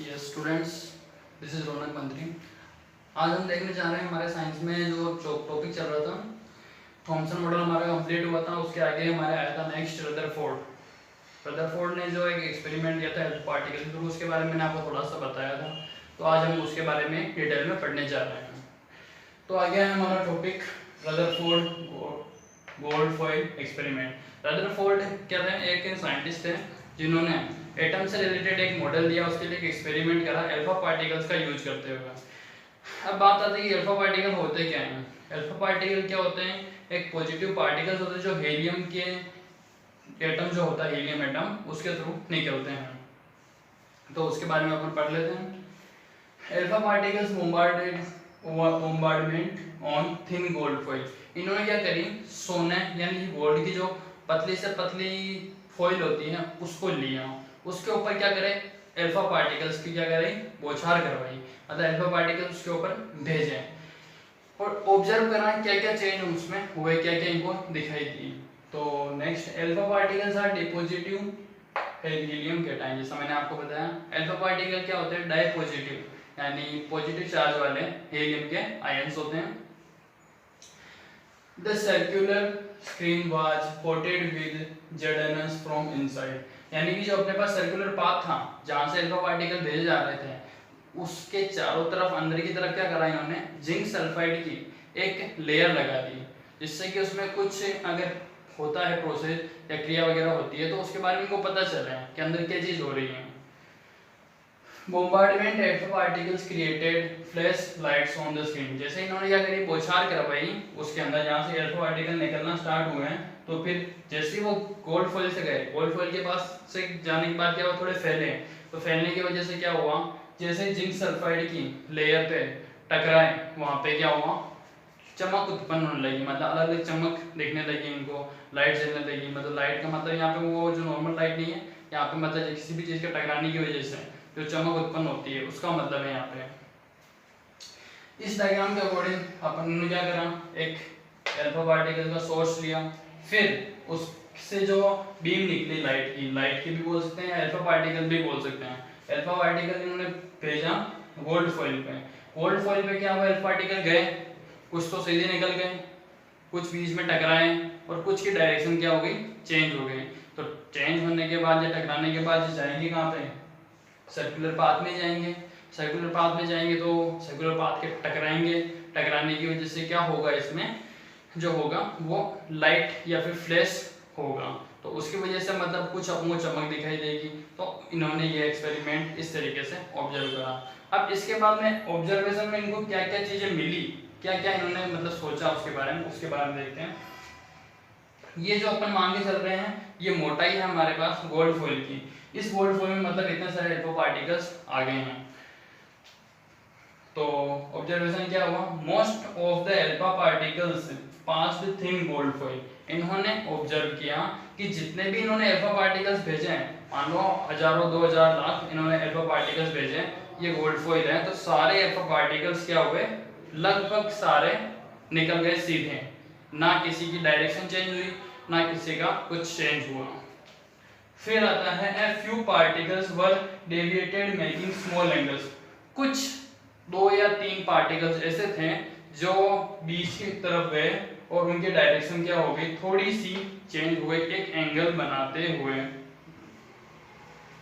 Yes students, this is रौनक मंत्री। आज हम देखने जा रहे हैं हमारे साइंस में जो टॉपिक चल रहा था, थॉमसन मॉडल हमारा कंप्लीट हुआ था। उसके आगे हमारे आया था नेक्स्ट रदरफोर्ड ने जो एक एक्सपेरिमेंट किया था हेल्थ पार्टिकल, तो उसके बारे में मैंने आपको थोड़ा सा बताया था। तो आज हम उसके बारे में डिटेल में पढ़ने जा रहे हैं। तो आगे है हमारा टॉपिक रदरफोर्ड गोल्डफॉयल एक्सपेरिमेंट। रदरफोर्ड क्या थे? एक साइंटिस्ट थे जिन्होंने एटम से रिलेटेड एक मॉडल दिया, उसके लिए एक एक्सपेरिमेंट करा अल्फा पार्टिकल्स का यूज करते हुए। अब बात आती है कि अल्फा पार्टिकल होते क्या हैं। अल्फा पार्टिकल क्या होते हैं? एक पॉजिटिव पार्टिकल्स होते हैं जो हीलियम के एटम जो होता है हीलियम एटम, उसके थ्रू निकलते हैं। तो उसके बारे में अपन पढ़ लेते हैं। Alpha particles bombardment on thin gold foil. इन्होंने क्या करी, सोने यानी गोल्ड की जो पतली से पतली फॉइल होती है उसको लिया, उसके ऊपर क्या करे, अल्फा पार्टिकल्स की क्या करे, बौछार करवाई, मतलब अल्फा पार्टिकल्स उसके ऊपर भेजे और ऑब्जर्व करा क्या क्या चेंज उसमें हुए, क्या क्या इनको दिखाई दी। तो next, alpha particles are dipositive helium cation. जैसा मैंने आपको बताया, अल्फा पार्टिकल क्या होते हैं? डायपॉजिटिव यानी पॉजिटिव चार्ज वाले हीलियम के आयंस होते हैं। The circular screen was coated with ZNS from inside, यानी कि जो अपने पास सर्कुलर पाथ था जहां से अल्फा पार्टिकल भेजे जा रहे थे, उसके चारों तरफ अंदर की तरफ क्या करा इन्होंने, जिंक सल्फाइड की एक लेयर लगा दी, जिससे कि उसमें कुछ अगर होता है प्रोसेस या क्रिया वगैरह होती है तो उसके बारे में इनको पता चल रहा है कि अंदर क्या चीज हो रही है। बोmbardment alpha particles created flash lights on the screen। जैसे इन्होंने क्या करी, बौछार करवाई उसके अंदर जहाँ से अल्फा पार्टिकल निकलना स्टार्ट हुए हैं, तो फिर जैसे ही वो गोल्ड फॉइल से गए, गोल्ड फॉइल के पास से जाने के बाद क्या हुआ, थोड़े फैले, तो फैलने की वजह से क्या हुआ, जैसे जिंक सल्फाइड की लेयर पे टकराए, वहाँ पे क्या हुआ, चमक उत्पन्न होने लगी, मतलब अलग अलग चमक दिखने लगी इनको, लाइट जलने लगी। मतलब लाइट का मतलब यहाँ पे वो जो नॉर्मल लाइट नहीं है, यहाँ पे मतलब किसी भी चीज के टकराने की वजह से जो चमक उत्पन्न होती है उसका मतलब है यहाँ पे। इस डायग्राम के अकॉर्डिंग अपन ने क्या करा, एक अल्फा पार्टिकल का सोर्स लिया, फिर उससे जो बीम निकली लाइट की भी बोल सकते हैं, अल्फा पार्टिकल भी बोल सकते हैं। अल्फा पार्टिकल इन्होंने भेजा गोल्ड फॉइल पे, गोल्ड फॉइल पे क्या हुआ, अल्फा पार्टिकल गए, कुछ तो सीधे निकल गए, कुछ बीच में टकराए और कुछ की डायरेक्शन क्या हो गई, चेंज हो गई। तो चेंज होने के बाद या टकराने के बाद जाएंगे कहाँ पे, सर्कुलर पाथ में जाएंगे। सर्कुलर पाथ में जाएंगे तो सर्कुलर पाथ के टकराएंगे, टकराने की वजह से क्या होगा, इसमें जो होगा वो लाइट या फिर फ्लैश होगा, तो उसकी वजह से मतलब कुछ आपको चमक दिखाई देगी। तो इन्होंने ये एक्सपेरिमेंट इस तरीके से ऑब्जर्व करा। अब इसके बाद में ऑब्जर्वेशन में इनको क्या क्या चीजें मिली, क्या क्या इन्होंने मतलब सोचा उसके बारे में, उसके बारे में देखते हैं। ये जो अपन मान के चल रहे हैं, ये मोटाई है हमारे पास गोल्ड फॉइल की, इस गोल्ड फॉइल में मतलब इतने सारे अल्फा पार्टिकल्स आ गए हैं। तो ऑब्जर्वेशन क्या हुआ, most of the alpha particles passed thin gold foil. इन्होंने ऑब्जर्व किया कि जितने भी इन्होंने अल्फा पार्टिकल्स भेजे हैं, मान लो हजारों 2000 लाख इन्होंने अल्फा पार्टिकल्स भेजे, ये गोल्ड फॉइल है, तो सारे अल्फा पार्टिकल्स क्या हुए, लगभग सारे निकल गए सीधे, ना किसी की डायरेक्शन चेंज हुई, ना किसी का कुछ चेंज हुआ। फिर आता है a few particles were deviated making small angles। कुछ 2 या 3 पार्टिकल्स ऐसे थे जो बीच की तरफ गए और उनके डायरेक्शन क्या हो गई, थोड़ी सी चेंज हुए, एक एंगल बनाते हुए।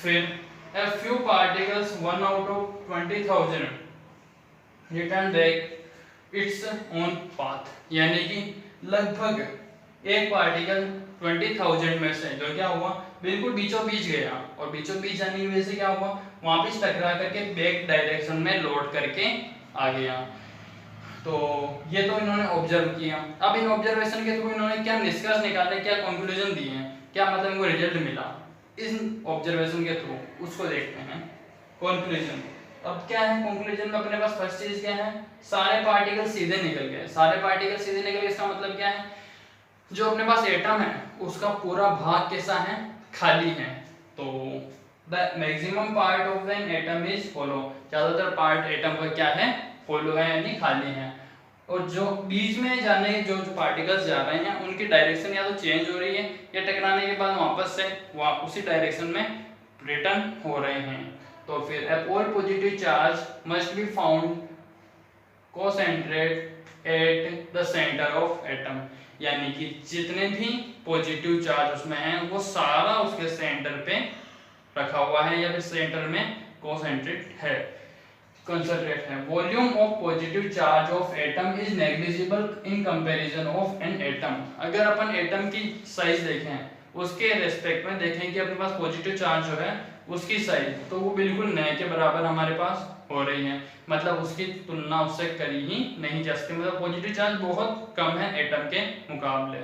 फिर a few particles 1 out of 20,000 return back its own path, यानी कि लगभग एक पार्टिकल 20,000 में से जो क्या हुआ, बिल्कुल बीचों बीच गया, और बीचों बीच जाने की वजह से क्या हुआ, वापस टकरा करके बैक डायरेक्शन में लौट करके आ गया। तो ये तो इन्होंने ऑब्जर्व किया। अब इन ऑब्जर्वेशन के थ्रू इन्होंने क्या निष्कर्ष निकाले, क्या कंक्लूजन दिए हैं, क्या मतलब इनको रिजल्ट मिला इन ऑब्जर्वेशन के थ्रू, उसको देखते हैं। कंक्लूजन, अब क्या है कंक्लूजन में अपने पास फर्स्ट चीज क्या है, सारे पार्टिकल सीधे निकल गए। सारे पार्टिकल सीधे निकल गए, इसका मतलब क्या है, जो अपने पास एटम है उसका पूरा भाग कैसा है, खाली है। तो the maximum part of an atom is hollow, ज्यादातर पार्ट एटम का क्या है, होलो है यानी खाली है। और जो बीच में जाने जो पार्टिकल्स जा रहे हैं उनकी डायरेक्शन या तो चेंज हो रही है या टकराने के बाद वापस से उसी डायरेक्शन में रिटर्न हो रहे हैं। तो फिर all positive charge must be found concentrate at the center of atom, यानी कि जितने भी पॉजिटिव चार्ज उसमें हैं वो सारा उसके सेंटर पे रखा हुआ है या फिर सेंटर में कंसंट्रेट है। Volume of positive charge of atom is negligible in comparison of an atom. अगर अपन एटम की साइज देखें उसके रेस्पेक्ट में देखें कि अपने पास पॉजिटिव चार्ज जो है उसकी साइज तो वो बिल्कुल नए के बराबर हमारे पास हो रही है, मतलब उसकी तुलना उससे करी ही नहीं जा सकती, मतलब पॉजिटिव चार्ज बहुत कम है एटम के मुकाबले।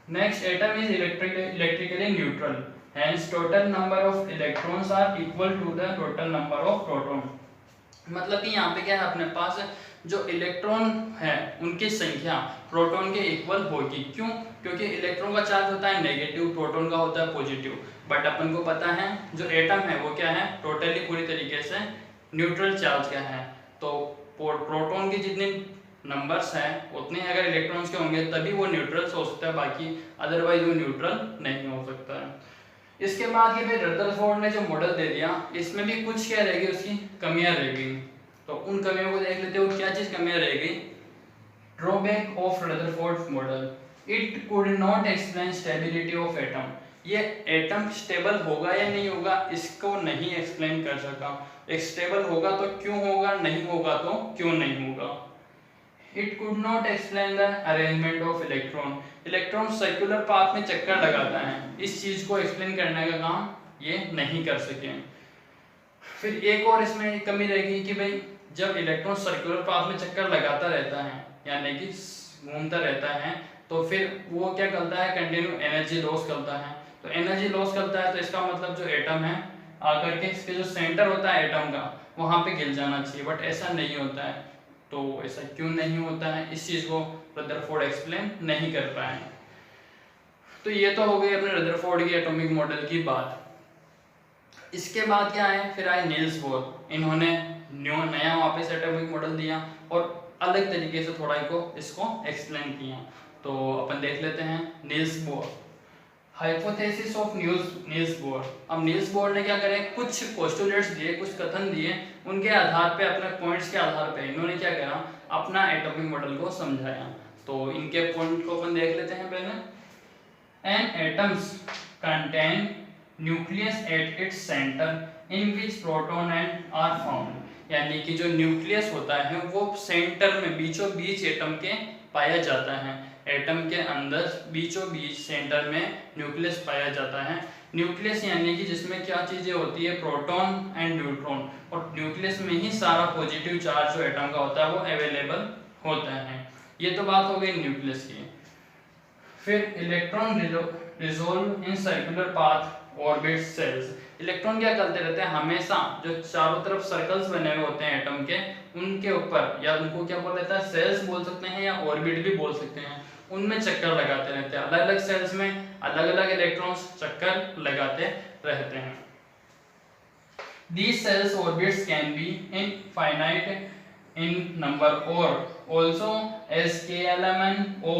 Next, atom is electrically neutral, hence total number of electrons are equal to the total number of proton। मतलब कि यहाँ पे क्या है, अपने पास जो इलेक्ट्रॉन है उनकी संख्या प्रोटॉन के इक्वल होगी। क्यों? क्योंकि इलेक्ट्रॉन का चार्ज होता है नेगेटिव, प्रोटॉन का होता है पॉजिटिव। बट अपन को पता है जो एटम है वो क्या है, टोटली पूरी तरीके से न्यूट्रल चार्ज का है। तो प्रोटॉन की जितनी नंबर्स हैं उतने अगर इलेक्ट्रॉन्स के होंगे तभी वो न्यूट्रल हो सकता है, बाकी अदरवाइज वो न्यूट्रल नहीं हो सकता है। इसके बाद ये भाई रदरफोर्ड ने जो मॉडल दे दिया इसमें भी कुछ क्या रहेगी, उसकी कमियां रहेगी। तो उन कमियों को देख लेते हो, क्या चीज कमियां रहेगी। Drawback of Rutherford model, it could not explain stability of atom. ये एटम स्टेबल होगा या नहीं होगा इसको नहीं एक्सप्लेन कर सका। एक स्टेबल होगा तो क्यों होगा, नहीं होगा तो क्यों नहीं होगा। It could not explain the arrangement of electron, electron circular path में चक्कर लगाता है, इस चीज को एक्सप्लेन करने का काम ये नहीं कर सके। फिर एक और इसमें कमी रहेगी कि भाई जब इलेक्ट्रॉन सर्कुलर पाथ में चक्कर लगाता रहता है यानी कि घूमता रहता है तो फिर वो क्या करता है, कंटिन्यू एनर्जी लॉस करता है। तो एनर्जी लॉस करता है तो इसका मतलब जो एटम है आकर के इसके जो सेंटर होता है एटम का वहां पे गिर जाना चाहिए, बट ऐसा नहीं होता है। तो ऐसा क्यों नहीं होता है, इस चीज को रदरफोर्ड एक्सप्लेन नहीं कर पाए। तो ये तो हो गई अपने रदरफोर्ड की एटॉमिक मॉडल की बात। इसके बाद क्या है, फिर आए नील्स बोर। इन्होंने नया वापस एटॉमिक मॉडल दिया और अलग तरीके से थोड़ा इसको एक्सप्लेन किया। तो अपन देख लेते हैं Niels Bohr, hypothesis of Niels Bohr. अब नील्स बोर ने क्या करे, कुछ पोस्टुलेट्स दिए, कुछ कथन दिए, उनके आधार पे अपने पॉइंट्स के आधार पे इन्होंने क्या करा, अपना एटॉमिक मॉडल को समझाया। तो इनके पॉइंट को अपन देख लेते हैं पहले। An atoms contain nucleus at its centre in which proton and are found, यानी कि जो न्यूक्लियस होता है वो सेंटर में बीचों बीच एटम के पाया जाता है। एटम के अंदर बीचों बीच सेंटर में न्यूक्लियस पाया जाता है। न्यूक्लियस यानी कि जिसमें क्या चीजें होती है, प्रोटॉन एंड न्यूट्रॉन, और न्यूक्लियस में ही सारा पॉजिटिव चार्ज जो एटम का होता है वो अवेलेबल होता है। ये तो बात हो गई न्यूक्लियस की। फिर electron resolve in circular path orbit cells. Electron क्या करते रहते हैं, हमेशा जो चारों तरफ सर्कल्स बने हुए होते हैं एटम के उनके ऊपर, या उनको क्या बोल देता है, सेल्स बोल सकते हैं या ऑर्बिट भी बोल सकते हैं, उनमें चक्कर लगाते रहते हैं। अलग अलग सेल्स में अलग अलग इलेक्ट्रॉन्स चक्कर लगाते रहते हैं। These cells orbits can be infinite in number or also as KLMNO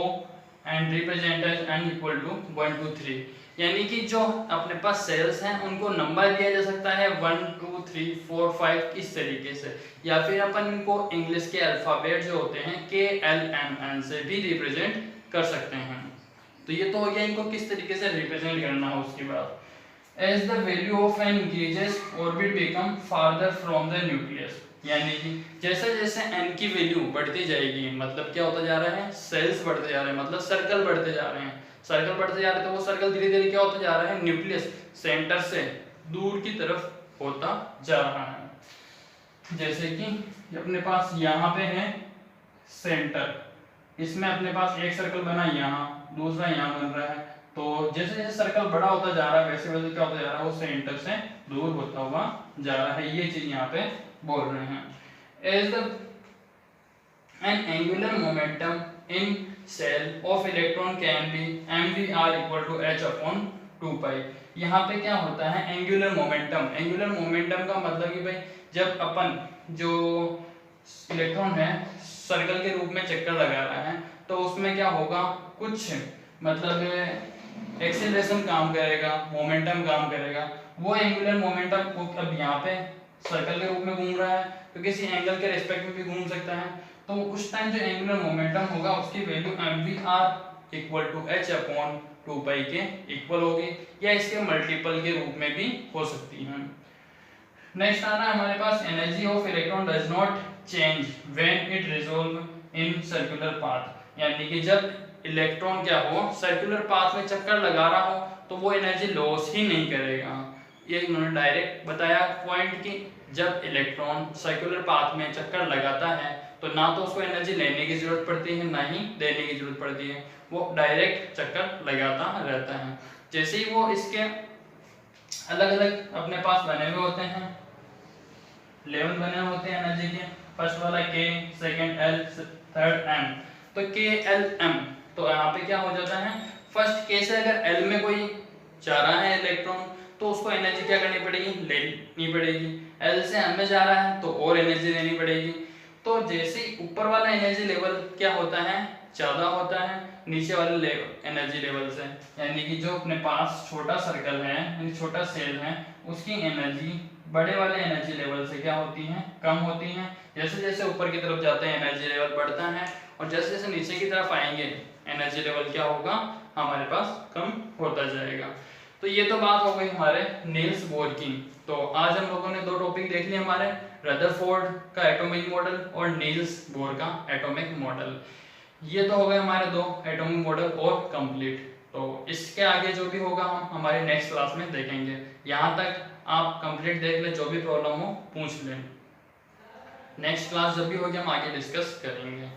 and represented n equal to 1 2 3, यानी कि जो अपने पास सेल्स हैं उनको नंबर दिया जा सकता है 1 2 3 4 5 इस तरीके से, या फिर अपन इनको इंग्लिश के अल्फाबेट जो होते हैं KLMN से भी रिप्रेजेंट कर सकते हैं। तो ये तो हो गया इनको किस तरीके से रिप्रेजेंट करना है। उसके बाद as the value of n increases orbit become farther from the nucleus, यानी कि जैसे जैसे n की वैल्यू बढ़ती जाएगी, मतलब क्या होता जा रहा है, सेल्स बढ़ते जा रहे हैं, मतलब सर्कल बढ़ते जा रहे हैं। सर्कल बढ़ते जा रहे हैं तो वो सर्कल धीरे धीरे क्या होता जा रहा है, न्यूक्लियस सेंटर से दूर की तरफ होता जा रहा है। जैसे कि अपने पास यहाँ पे है सेंटर, इसमें अपने पास एक सर्कल बना यहाँ, दूसरा यहाँ बन रहा है। तो जैसे जैसे सर्कल बड़ा होता जा रहा है वैसे वैसे क्या होता जा रहा है, वो सेंटर से दूर होता हुआ जा रहा है। ये चीज यहाँ पे बोल रहे हैं। As the an angular momentum in cell of electron can be mvr equal to h upon 2 pi। यहाँ पे क्या होता है, एंगुलर मोमेंटम। एंगुलर मोमेंटम का मतलब कि भाई जब अपन जो इलेक्ट्रॉन है सर्कल के रूप में चक्कर लगा रहा है तो उसमें क्या होगा, कुछ मतलब एक्सेलरेशन काम करेगा, मोमेंटम काम करेगा। वो एंगुलर मोमेंटम अब यहाँ पे सर्कल के रूप में घूम रहा है तो किसी एंगल के रेस्पेक्ट में भी घूम सकता है, तो उस टाइम जो एंगुलर मोमेंटम होगा उसकी value mvr equal to h upon 2 pi के इक्वल होगी, या इसके मल्टीपल के रूप में भी हो सकती है। नेक्स्ट आ रहा है हमारे पास energy of electron does not change when it रिजॉल्व इन सर्कुलर पाथ, यानी कि जब इलेक्ट्रॉन क्या हो सर्कुलर पाथ में चक्कर लगा रहा हो तो वो एनर्जी लॉस ही नहीं करेगा। ये इन्होंने डायरेक्ट बताया पॉइंट कि जब इलेक्ट्रॉन सर्कुलर पाथ में चक्कर लगाता है तो ना तो उसको एनर्जी लेने की जरूरत पड़ती है ना ही देने की जरूरत पड़ती है, वो डायरेक्ट चक्कर लगाता रहता है। जैसे ही वो इसके अलग अलग अपने पास बने हुए होते हैं, लेवल बने होते हैं एनर्जी के, फर्स्ट वाला K, second L, third M, तो K L M, तो यहाँ पे क्या हो जाता है फर्स्ट K से अगर L में कोई जा रहा है इलेक्ट्रॉन तो उसको एनर्जी क्या करनी पड़ेगी, लेनी पड़ेगी। L से M में जा रहा है तो और एनर्जी लेनी पड़ेगी। तो जैसे ऊपर वाला एनर्जी लेवल क्या होता है ज्यादा होता है नीचे वाले लेवल एनर्जी लेवल से, यानी कि जो अपने पास छोटा सर्कल है यानी छोटा सेल है उसकी एनर्जी बड़े वाले एनर्जी लेवल से क्या होती है कम होती है। जैसे जैसे ऊपर की तरफ जाते हैं एनर्जी लेवल बढ़ता है और जैसे जैसे नीचे की तरफ आएंगे एनर्जी लेवल क्या होगा हमारे पास कम होता जाएगा। तो ये तो बात हो गई हमारे नील्स बोर की। तो आज हम लोगों ने दो टॉपिक देख लिए हमारे, रदरफोर्ड का एटॉमिक मॉडल और नील्स बोर का एटॉमिक मॉडल। ये तो हो गए हमारे दो एटॉमिक मॉडल और कंप्लीट। तो इसके आगे जो भी होगा हम हमारे नेक्स्ट क्लास में देखेंगे। यहाँ तक आप कंप्लीट देख ले, जो भी प्रॉब्लम हो पूछ लें। नेक्स्ट क्लास जब भी होगी हम आगे डिस्कस करेंगे।